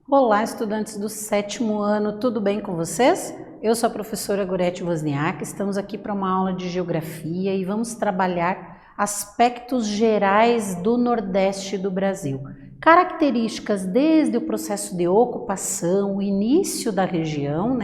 Olá, estudantes do 7º ano, tudo bem com vocês? Eu sou a professora Gorete Wozniak, estamos aqui para uma aula de Geografia e vamos trabalhar aspectos gerais do Nordeste do Brasil. Características desde o processo de ocupação, o início da região,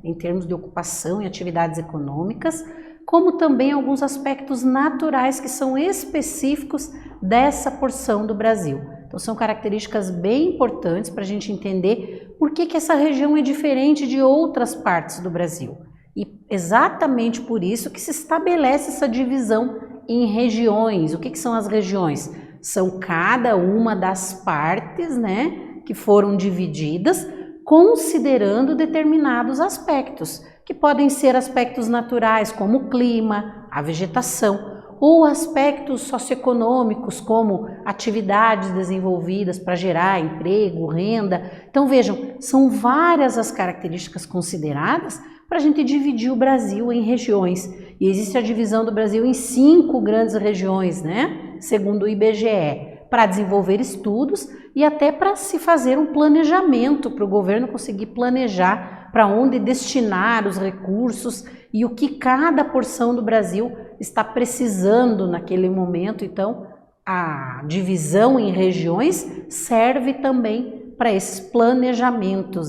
em termos de ocupação e atividades econômicas, como também alguns aspectos naturais que são específicos dessa porção do Brasil. Então são características bem importantes para a gente entender por que essa região é diferente de outras partes do Brasil. E exatamente por isso que se estabelece essa divisão em regiões. O que são as regiões? São cada uma das partes, que foram divididas considerando determinados aspectos, que podem ser aspectos naturais como o clima, a vegetação, ou aspectos socioeconômicos, como atividades desenvolvidas para gerar emprego, renda. Então vejam, são várias as características consideradas para a gente dividir o Brasil em regiões. E existe a divisão do Brasil em 5 grandes regiões, segundo o IBGE, para desenvolver estudos e até para se fazer um planejamento, para o governo conseguir planejar para onde destinar os recursos e o que cada porção do Brasil está precisando naquele momento. Então, a divisão em regiões serve também para esses planejamentos,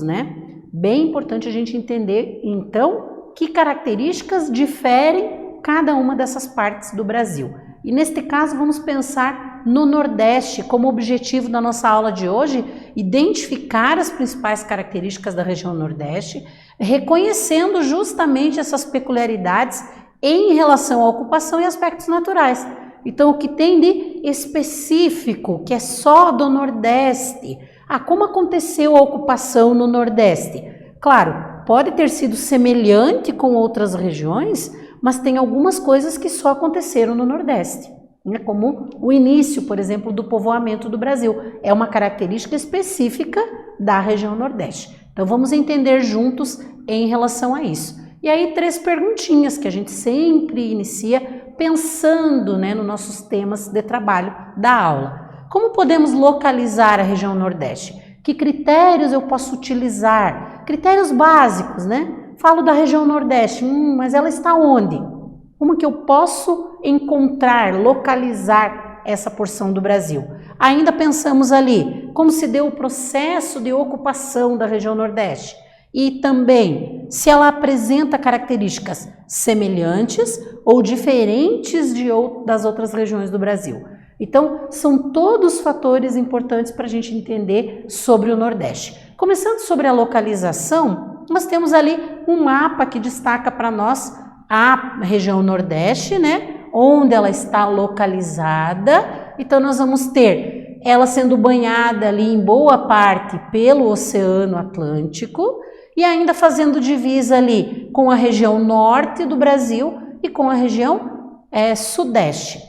Bem importante a gente entender, então, que características diferem cada uma dessas partes do Brasil. E neste caso, vamos pensar no Nordeste como objetivo da nossa aula de hoje, identificar as principais características da região Nordeste, reconhecendo justamente essas peculiaridades em relação à ocupação e aspectos naturais. Então, o que tem de específico, que é só do Nordeste? Como aconteceu a ocupação no Nordeste? Claro, pode ter sido semelhante com outras regiões, mas tem algumas coisas que só aconteceram no Nordeste, como o início, por exemplo, do povoamento do Brasil. É uma característica específica da região Nordeste. Então, vamos entender juntos em relação a isso. E aí, 3 perguntinhas que a gente sempre inicia pensando nos nossos temas de trabalho da aula. Como podemos localizar a região Nordeste? Que critérios eu posso utilizar? Critérios básicos, Falo da região Nordeste, mas ela está onde? Como que eu posso encontrar, localizar essa porção do Brasil? Ainda pensamos ali, como se deu o processo de ocupação da região Nordeste? E também, se ela apresenta características semelhantes ou diferentes das outras regiões do Brasil. Então, são todos fatores importantes para a gente entender sobre o Nordeste. Começando sobre a localização, nós temos ali um mapa que destaca para nós a região Nordeste, onde ela está localizada. Então, nós vamos ter ela sendo banhada ali em boa parte pelo Oceano Atlântico e ainda fazendo divisa ali com a região norte do Brasil e com a região sudeste,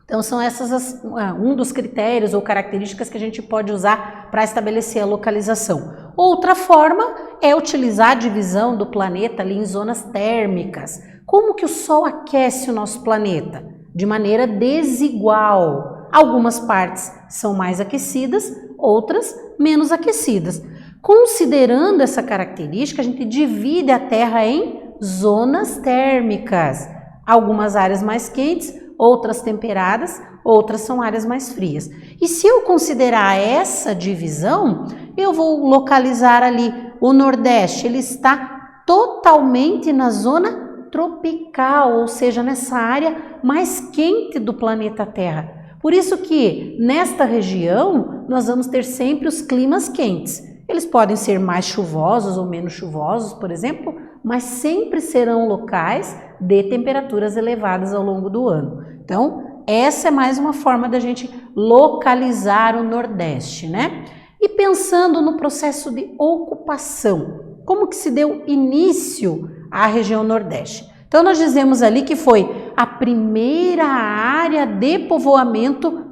Então, são essas um dos critérios ou características que a gente pode usar para estabelecer a localização. Outra forma é utilizar a divisão do planeta ali em zonas térmicas. Como que o Sol aquece o nosso planeta? De maneira desigual. Algumas partes são mais aquecidas, outras menos aquecidas. Considerando essa característica, a gente divide a Terra em zonas térmicas. Algumas áreas mais quentes, outras temperadas, outras são áreas mais frias. E se eu considerar essa divisão, eu vou localizar ali o Nordeste. Ele está totalmente na zona tropical, ou seja, nessa área mais quente do planeta Terra. Por isso que nesta região nós vamos ter sempre os climas quentes. Eles podem ser mais chuvosos ou menos chuvosos, por exemplo, mas sempre serão locais de temperaturas elevadas ao longo do ano. Então, essa é mais uma forma da gente localizar o Nordeste, E pensando no processo de ocupação, como que se deu início à região Nordeste? Então, nós dizemos ali que foi a primeira área de povoamento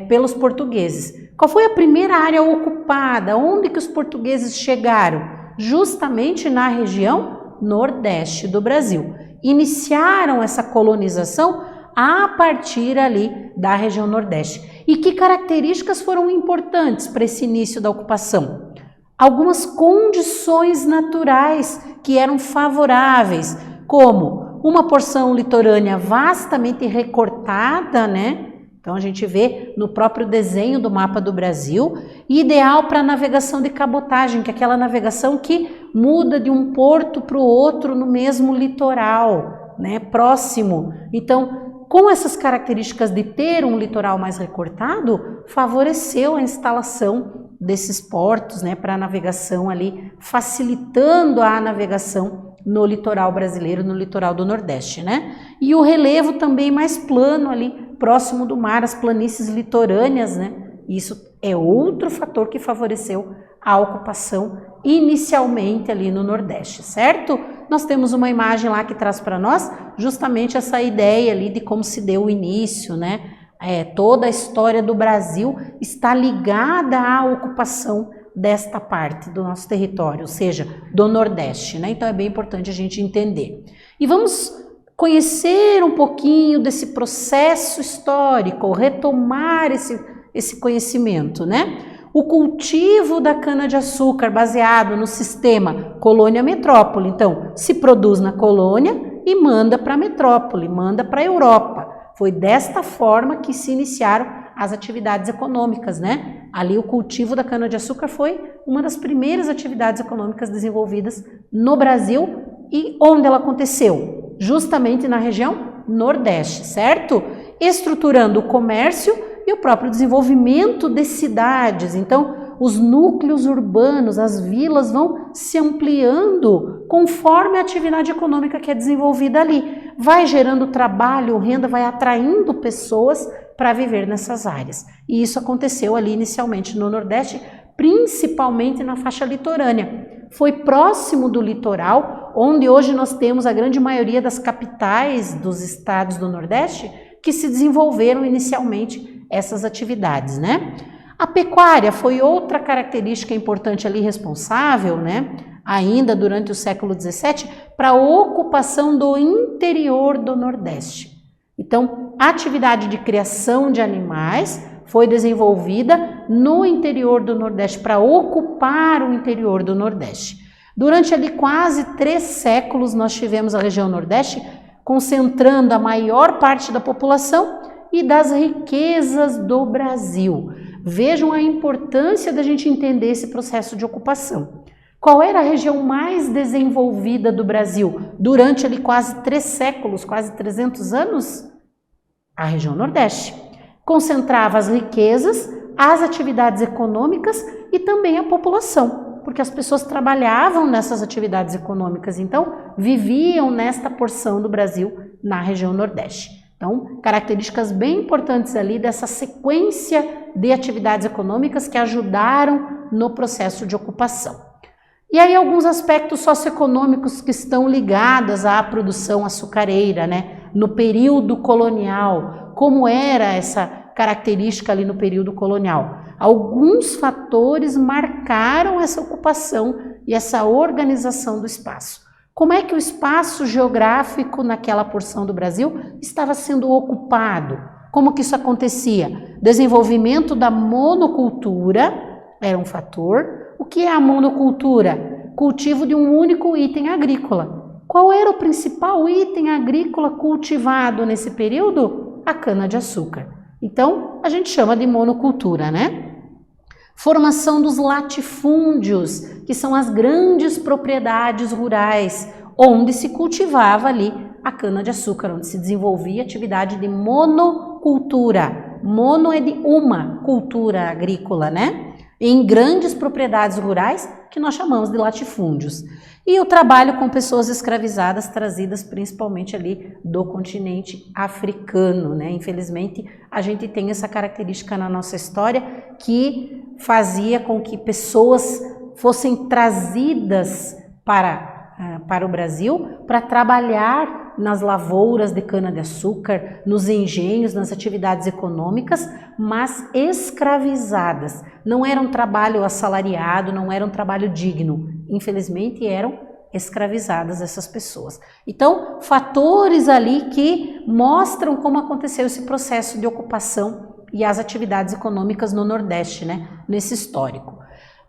pelos portugueses. Qual foi a primeira área ocupada? Onde que os portugueses chegaram? Justamente na região Nordeste do Brasil. Iniciaram essa colonização a partir ali da região Nordeste. E que características foram importantes para esse início da ocupação? Algumas condições naturais que eram favoráveis, como uma porção litorânea vastamente recortada, né? Então a gente vê no próprio desenho do mapa do Brasil, ideal para navegação de cabotagem, que é aquela navegação que muda de um porto para o outro no mesmo litoral, né, próximo. Então, com essas características de ter um litoral mais recortado, favoreceu a instalação desses portos, né, para navegação ali, facilitando a navegação no litoral brasileiro, no litoral do Nordeste, né? E o relevo também mais plano ali, próximo do mar, as planícies litorâneas, né? Isso é outro fator que favoreceu a ocupação inicialmente ali no Nordeste, certo? Nós temos uma imagem lá que traz para nós justamente essa ideia ali de como se deu o início, né? Toda a história do Brasil está ligada à ocupação desta parte do nosso território, ou seja, do Nordeste, né? Então é bem importante a gente entender. E vamos conhecer um pouquinho desse processo histórico, retomar esse conhecimento, né? O cultivo da cana-de-açúcar baseado no sistema colônia-metrópole. Então, se produz na colônia e manda para a metrópole, manda para a Europa. Foi desta forma que se iniciaram as atividades econômicas, né? Ali o cultivo da cana-de-açúcar foi uma das primeiras atividades econômicas desenvolvidas no Brasil. E onde ela aconteceu? Justamente na região Nordeste, certo? Estruturando o comércio e o próprio desenvolvimento de cidades. Então, os núcleos urbanos, as vilas vão se ampliando conforme a atividade econômica que é desenvolvida ali. Vai gerando trabalho, renda, vai atraindo pessoas para viver nessas áreas. E isso aconteceu ali inicialmente no Nordeste, principalmente na faixa litorânea. Foi próximo do litoral, onde hoje nós temos a grande maioria das capitais dos estados do Nordeste, que se desenvolveram inicialmente essas atividades, né? A pecuária foi outra característica importante ali responsável, né? Ainda durante o século XVII, para a ocupação do interior do Nordeste. Então, a atividade de criação de animais foi desenvolvida no interior do Nordeste, para ocupar o interior do Nordeste. Durante ali quase 3 séculos, nós tivemos a região Nordeste concentrando a maior parte da população e das riquezas do Brasil. Vejam a importância da gente entender esse processo de ocupação. Qual era a região mais desenvolvida do Brasil durante ali quase 3 séculos, quase 300 anos? A região Nordeste. Concentrava as riquezas, as atividades econômicas e também a população, porque as pessoas trabalhavam nessas atividades econômicas, então viviam nesta porção do Brasil na região Nordeste. Então, características bem importantes ali dessa sequência de atividades econômicas que ajudaram no processo de ocupação. E aí alguns aspectos socioeconômicos que estão ligados à produção açucareira, né? No período colonial, como era essa característica ali no período colonial. Alguns fatores marcaram essa ocupação e essa organização do espaço. Como é que o espaço geográfico naquela porção do Brasil estava sendo ocupado? Como que isso acontecia? Desenvolvimento da monocultura era um fator. O que é a monocultura? Cultivo de um único item agrícola. Qual era o principal item agrícola cultivado nesse período? A cana-de-açúcar. Então, a gente chama de monocultura, né? Formação dos latifúndios, que são as grandes propriedades rurais, onde se cultivava ali a cana-de-açúcar, onde se desenvolvia atividade de monocultura. Mono é de uma cultura agrícola, né? Em grandes propriedades rurais, que nós chamamos de latifúndios. E o trabalho com pessoas escravizadas, trazidas principalmente ali do continente africano, né? Infelizmente, a gente tem essa característica na nossa história que fazia com que pessoas fossem trazidas para o Brasil para trabalhar nas lavouras de cana-de-açúcar, nos engenhos, nas atividades econômicas, mas escravizadas. Não era um trabalho assalariado, não era um trabalho digno. Infelizmente, eram escravizadas essas pessoas. Então, fatores ali que mostram como aconteceu esse processo de ocupação e as atividades econômicas no Nordeste, né, nesse histórico.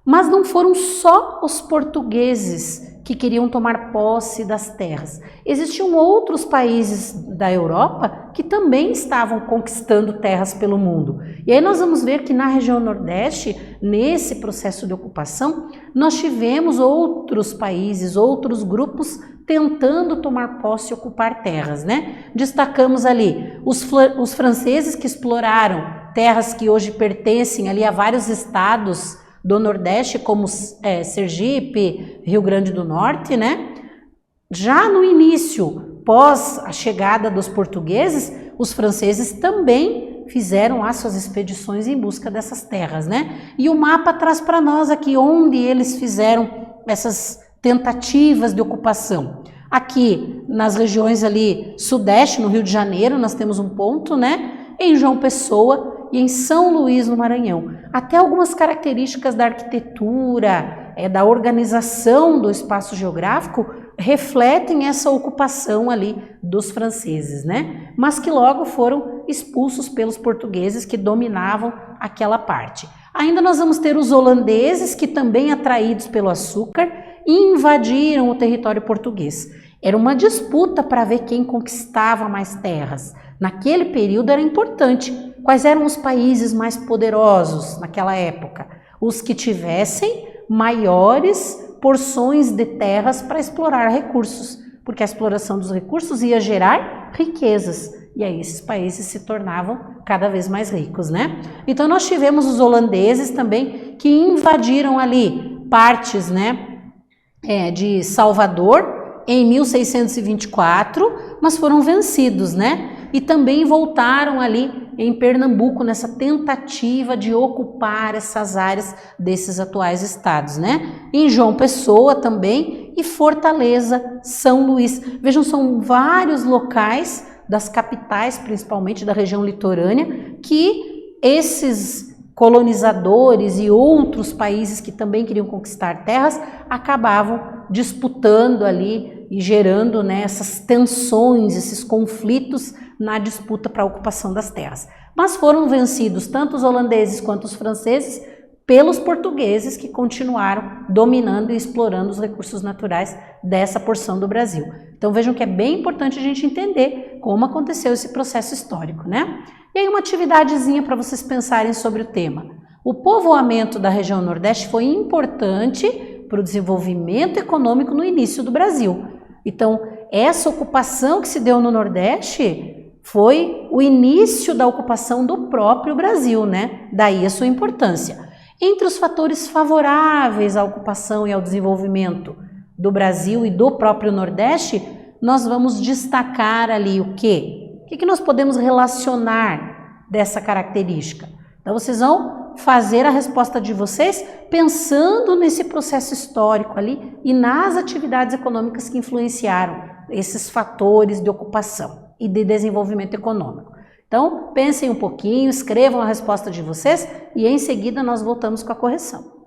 Mas não foram só os portugueses que queriam tomar posse das terras. Existiam outros países da Europa que também estavam conquistando terras pelo mundo. E aí nós vamos ver que na região Nordeste, nesse processo de ocupação, nós tivemos outros países, outros grupos tentando tomar posse e ocupar terras, né? Destacamos ali os franceses que exploraram terras que hoje pertencem ali a vários estados do Nordeste, como Sergipe, Rio Grande do Norte, né? Já no início, pós a chegada dos portugueses, os franceses também fizeram as suas expedições em busca dessas terras, né? E o mapa traz para nós aqui onde eles fizeram essas tentativas de ocupação. Aqui, nas regiões ali sudeste, no Rio de Janeiro, nós temos um ponto, né? Em João Pessoa e em São Luís, no Maranhão. Até algumas características da arquitetura, da organização do espaço geográfico, refletem essa ocupação ali dos franceses, né? Mas que logo foram expulsos pelos portugueses que dominavam aquela parte. Ainda nós vamos ter os holandeses, que também atraídos pelo açúcar, invadiram o território português. Era uma disputa para ver quem conquistava mais terras. Naquele período era importante. Quais eram os países mais poderosos naquela época? Os que tivessem maiores porções de terras para explorar recursos, porque a exploração dos recursos ia gerar riquezas, e aí esses países se tornavam cada vez mais ricos, né? Então nós tivemos os holandeses também que invadiram ali partes, né, de Salvador em 1624, mas foram vencidos, né? E também voltaram ali em Pernambuco nessa tentativa de ocupar essas áreas desses atuais estados, né? Em João Pessoa também e Fortaleza, São Luís. Vejam, são vários locais das capitais, principalmente da região litorânea, que esses colonizadores e outros países que também queriam conquistar terras acabavam disputando ali e gerando, né, essas tensões, esses conflitos na disputa para a ocupação das terras. Mas foram vencidos tanto os holandeses quanto os franceses pelos portugueses, que continuaram dominando e explorando os recursos naturais dessa porção do Brasil. Então vejam que é bem importante a gente entender como aconteceu esse processo histórico, né? E aí uma atividadezinha para vocês pensarem sobre o tema. O povoamento da região Nordeste foi importante para o desenvolvimento econômico no início do Brasil. Então, essa ocupação que se deu no Nordeste foi o início da ocupação do próprio Brasil, né? Daí a sua importância. Entre os fatores favoráveis à ocupação e ao desenvolvimento do Brasil e do próprio Nordeste, nós vamos destacar ali o quê? O que nós podemos relacionar dessa característica? Então, vocês vão fazer a resposta de vocês pensando nesse processo histórico ali e nas atividades econômicas que influenciaram esses fatores de ocupação e de desenvolvimento econômico. Então, pensem um pouquinho, escrevam a resposta de vocês e em seguida nós voltamos com a correção.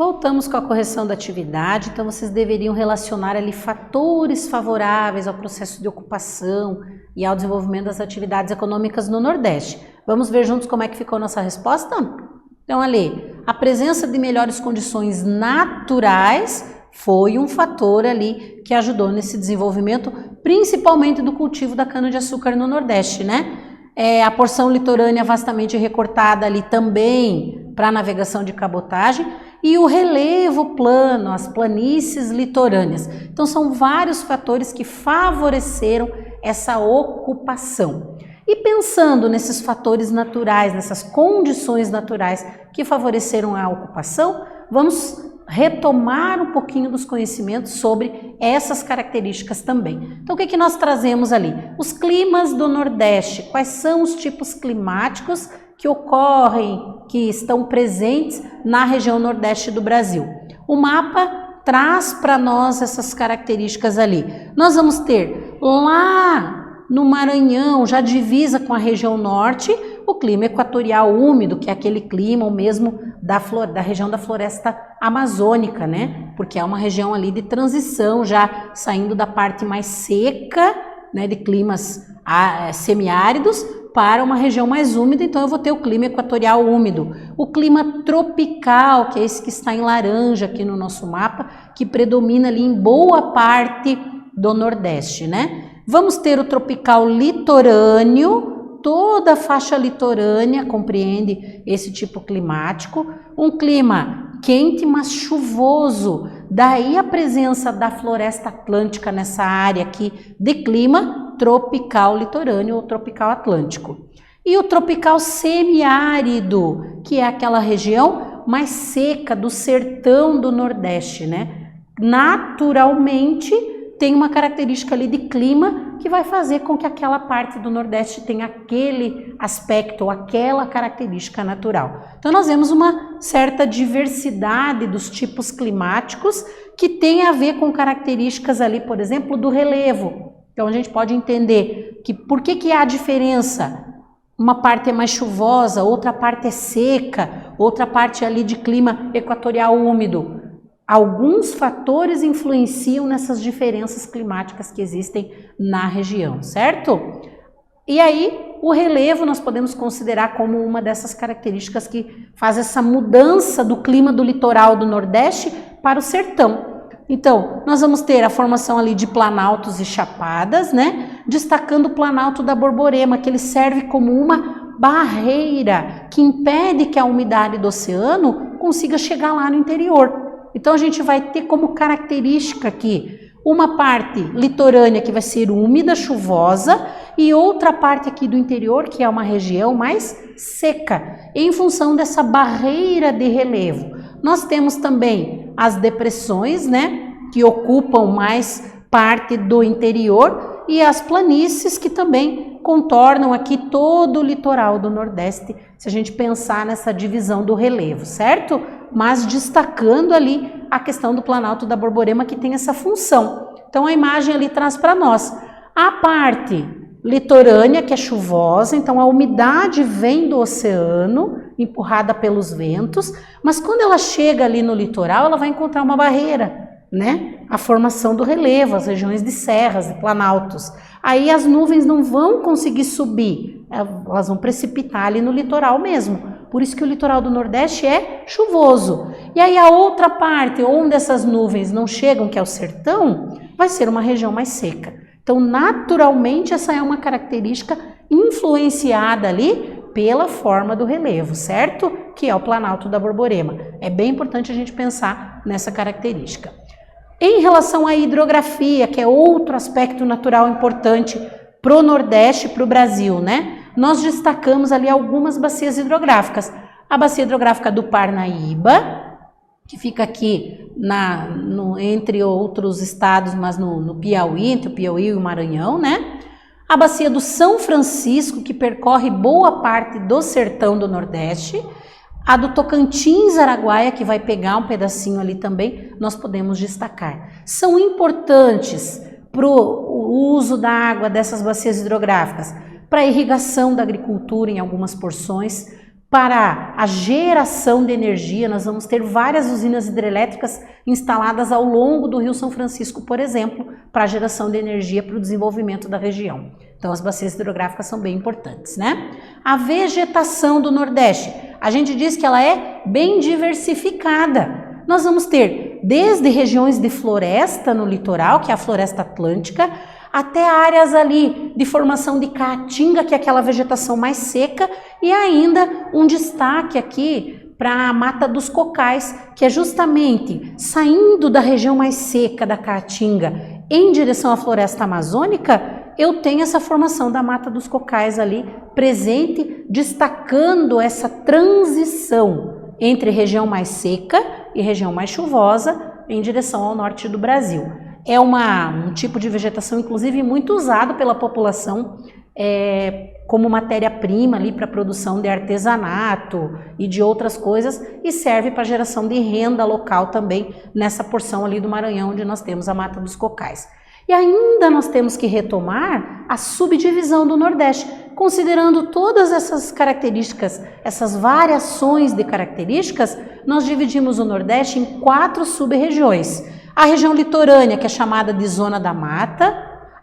Voltamos com a correção da atividade, então vocês deveriam relacionar ali fatores favoráveis ao processo de ocupação e ao desenvolvimento das atividades econômicas no Nordeste. Vamos ver juntos como é que ficou nossa resposta? Então ali, a presença de melhores condições naturais foi um fator ali que ajudou nesse desenvolvimento, principalmente do cultivo da cana-de-açúcar no Nordeste, né? A porção litorânea vastamente recortada ali também para navegação de cabotagem e o relevo plano, as planícies litorâneas. Então são vários fatores que favoreceram essa ocupação. E pensando nesses fatores naturais, nessas condições naturais que favoreceram a ocupação, vamos retomar um pouquinho dos conhecimentos sobre essas características também. Então, o que nós trazemos ali? Os climas do Nordeste. Quais são os tipos climáticos que ocorrem, que estão presentes na região Nordeste do Brasil? O mapa traz para nós essas características ali. Nós vamos ter lá no Maranhão, já divisa com a região Norte, o clima equatorial úmido, que é aquele clima o mesmo da região da floresta amazônica, né? Porque é uma região ali de transição, já saindo da parte mais seca, né, de climas semiáridos, para uma região mais úmida, então eu vou ter o clima equatorial úmido. O clima tropical, que é esse que está em laranja aqui no nosso mapa, que predomina ali em boa parte do Nordeste, né? Vamos ter o tropical litorâneo, toda a faixa litorânea compreende esse tipo climático, um clima quente, mas chuvoso, daí a presença da floresta atlântica nessa área aqui de clima tropical litorâneo ou tropical atlântico. E o tropical semiárido, que é aquela região mais seca do sertão do Nordeste, né? Naturalmente tem uma característica ali de clima que vai fazer com que aquela parte do Nordeste tenha aquele aspecto ou aquela característica natural. Então nós vemos uma certa diversidade dos tipos climáticos que tem a ver com características ali, por exemplo, do relevo. Então a gente pode entender que por que há diferença? Uma parte é mais chuvosa, outra parte é seca, outra parte é ali de clima equatorial úmido. Alguns fatores influenciam nessas diferenças climáticas que existem na região, certo? E aí, o relevo nós podemos considerar como uma dessas características que faz essa mudança do clima do litoral do Nordeste para o sertão. Então, nós vamos ter a formação ali de planaltos e chapadas, né? Destacando o planalto da Borborema, que ele serve como uma barreira que impede que a umidade do oceano consiga chegar lá no interior. Então a gente vai ter como característica aqui uma parte litorânea que vai ser úmida, chuvosa, e outra parte aqui do interior que é uma região mais seca, em função dessa barreira de relevo. Nós temos também as depressões, né, que ocupam mais parte do interior, e as planícies que também contornam aqui todo o litoral do Nordeste, se a gente pensar nessa divisão do relevo, certo? Mas destacando ali a questão do Planalto da Borborema, que tem essa função. Então a imagem ali traz para nós a parte litorânea, que é chuvosa, então a umidade vem do oceano, empurrada pelos ventos, mas quando ela chega ali no litoral, ela vai encontrar uma barreira, né? A formação do relevo, as regiões de serras, de planaltos. Aí as nuvens não vão conseguir subir, elas vão precipitar ali no litoral mesmo. Por isso que o litoral do Nordeste é chuvoso. E aí a outra parte, onde essas nuvens não chegam, que é o sertão, vai ser uma região mais seca. Então, naturalmente, essa é uma característica influenciada ali pela forma do relevo, certo? Que é o Planalto da Borborema. É bem importante a gente pensar nessa característica. Em relação à hidrografia, que é outro aspecto natural importante para o Nordeste, para o Brasil, né? Nós destacamos ali algumas bacias hidrográficas. A bacia hidrográfica do Parnaíba, que fica aqui entre outros estados, mas no Piauí, entre o Piauí e o Maranhão, né? A bacia do São Francisco, que percorre boa parte do sertão do Nordeste. A do Tocantins, Araguaia, que vai pegar um pedacinho ali também, nós podemos destacar. São importantes para o uso da água dessas bacias hidrográficas, para a irrigação da agricultura em algumas porções, para a geração de energia, nós vamos ter várias usinas hidrelétricas instaladas ao longo do Rio São Francisco, por exemplo, para a geração de energia para o desenvolvimento da região. Então, as bacias hidrográficas são bem importantes, né? A vegetação do Nordeste, a gente diz que ela é bem diversificada. Nós vamos ter desde regiões de floresta no litoral, que é a floresta atlântica, até áreas ali de formação de caatinga, que é aquela vegetação mais seca, e ainda um destaque aqui para a Mata dos Cocais, que é justamente saindo da região mais seca da caatinga em direção à floresta amazônica, eu tenho essa formação da Mata dos Cocais ali presente, destacando essa transição entre região mais seca e região mais chuvosa em direção ao norte do Brasil. É um tipo de vegetação, inclusive, muito usado pela população como matéria-prima ali para a produção de artesanato e de outras coisas, e serve para geração de renda local também nessa porção ali do Maranhão, onde nós temos a Mata dos Cocais. E ainda nós temos que retomar a subdivisão do Nordeste, considerando todas essas características, essas variações de características, nós dividimos o Nordeste em 4 sub-regiões. A região litorânea, que é chamada de Zona da Mata,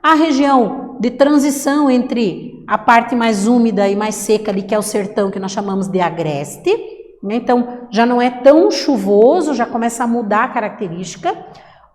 a região de transição entre a parte mais úmida e mais seca ali, que é o sertão, que nós chamamos de Agreste, né? Então já não é tão chuvoso, já começa a mudar a característica.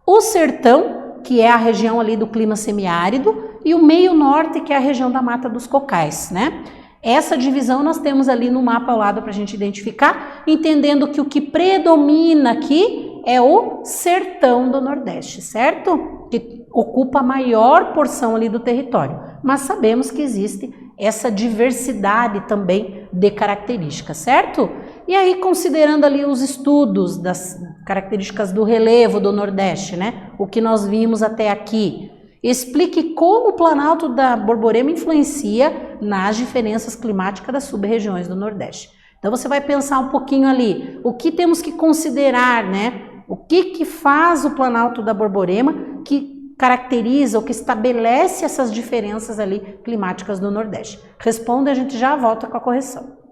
O sertão, que é a região ali do clima semiárido, e o meio norte, que é a região da Mata dos Cocais, né? Essa divisão nós temos ali no mapa ao lado para a gente identificar, entendendo que o que predomina aqui é o sertão do Nordeste, certo? Que ocupa a maior porção ali do território. Mas sabemos que existe essa diversidade também de características, certo? E aí, considerando ali os estudos das características do relevo do Nordeste, né? O que nós vimos até aqui, explique como o Planalto da Borborema influencia nas diferenças climáticas das sub-regiões do Nordeste. Então, você vai pensar um pouquinho ali, o que temos que considerar, né? O que faz o Planalto da Borborema que caracteriza ou que estabelece essas diferenças ali climáticas do Nordeste? Responda e a gente já volta com a correção.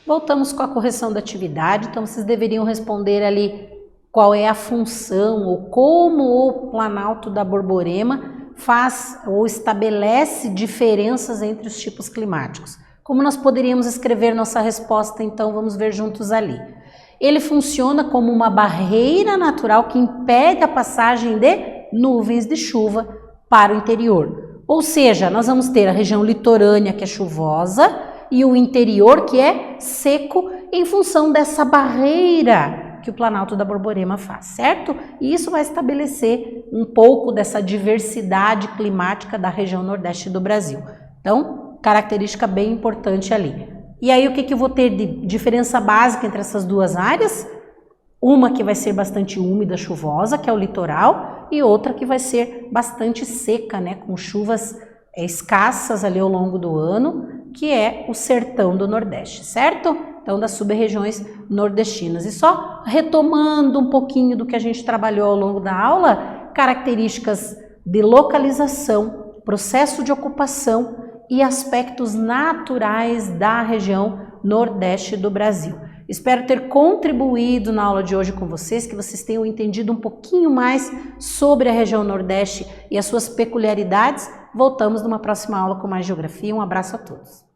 Voltamos com a correção da atividade, então vocês deveriam responder ali qual é a função ou como o Planalto da Borborema faz ou estabelece diferenças entre os tipos climáticos. Como nós poderíamos escrever nossa resposta, então vamos ver juntos ali. Ele funciona como uma barreira natural que impede a passagem de nuvens de chuva para o interior. Ou seja, nós vamos ter a região litorânea, que é chuvosa, e o interior, que é seco, em função dessa barreira que o Planalto da Borborema faz, certo? E isso vai estabelecer um pouco dessa diversidade climática da região nordeste do Brasil. Então, característica bem importante ali. E aí, o que eu vou ter de diferença básica entre essas duas áreas? Uma que vai ser bastante úmida, chuvosa, que é o litoral, e outra que vai ser bastante seca, né, com chuvas escassas ali ao longo do ano, que é o sertão do Nordeste, certo? Então, das sub-regiões nordestinas. E só retomando um pouquinho do que a gente trabalhou ao longo da aula, características de localização, processo de ocupação e aspectos naturais da região Nordeste do Brasil. Espero ter contribuído na aula de hoje com vocês, que vocês tenham entendido um pouquinho mais sobre a região Nordeste e as suas peculiaridades. Voltamos numa próxima aula com mais geografia. Um abraço a todos.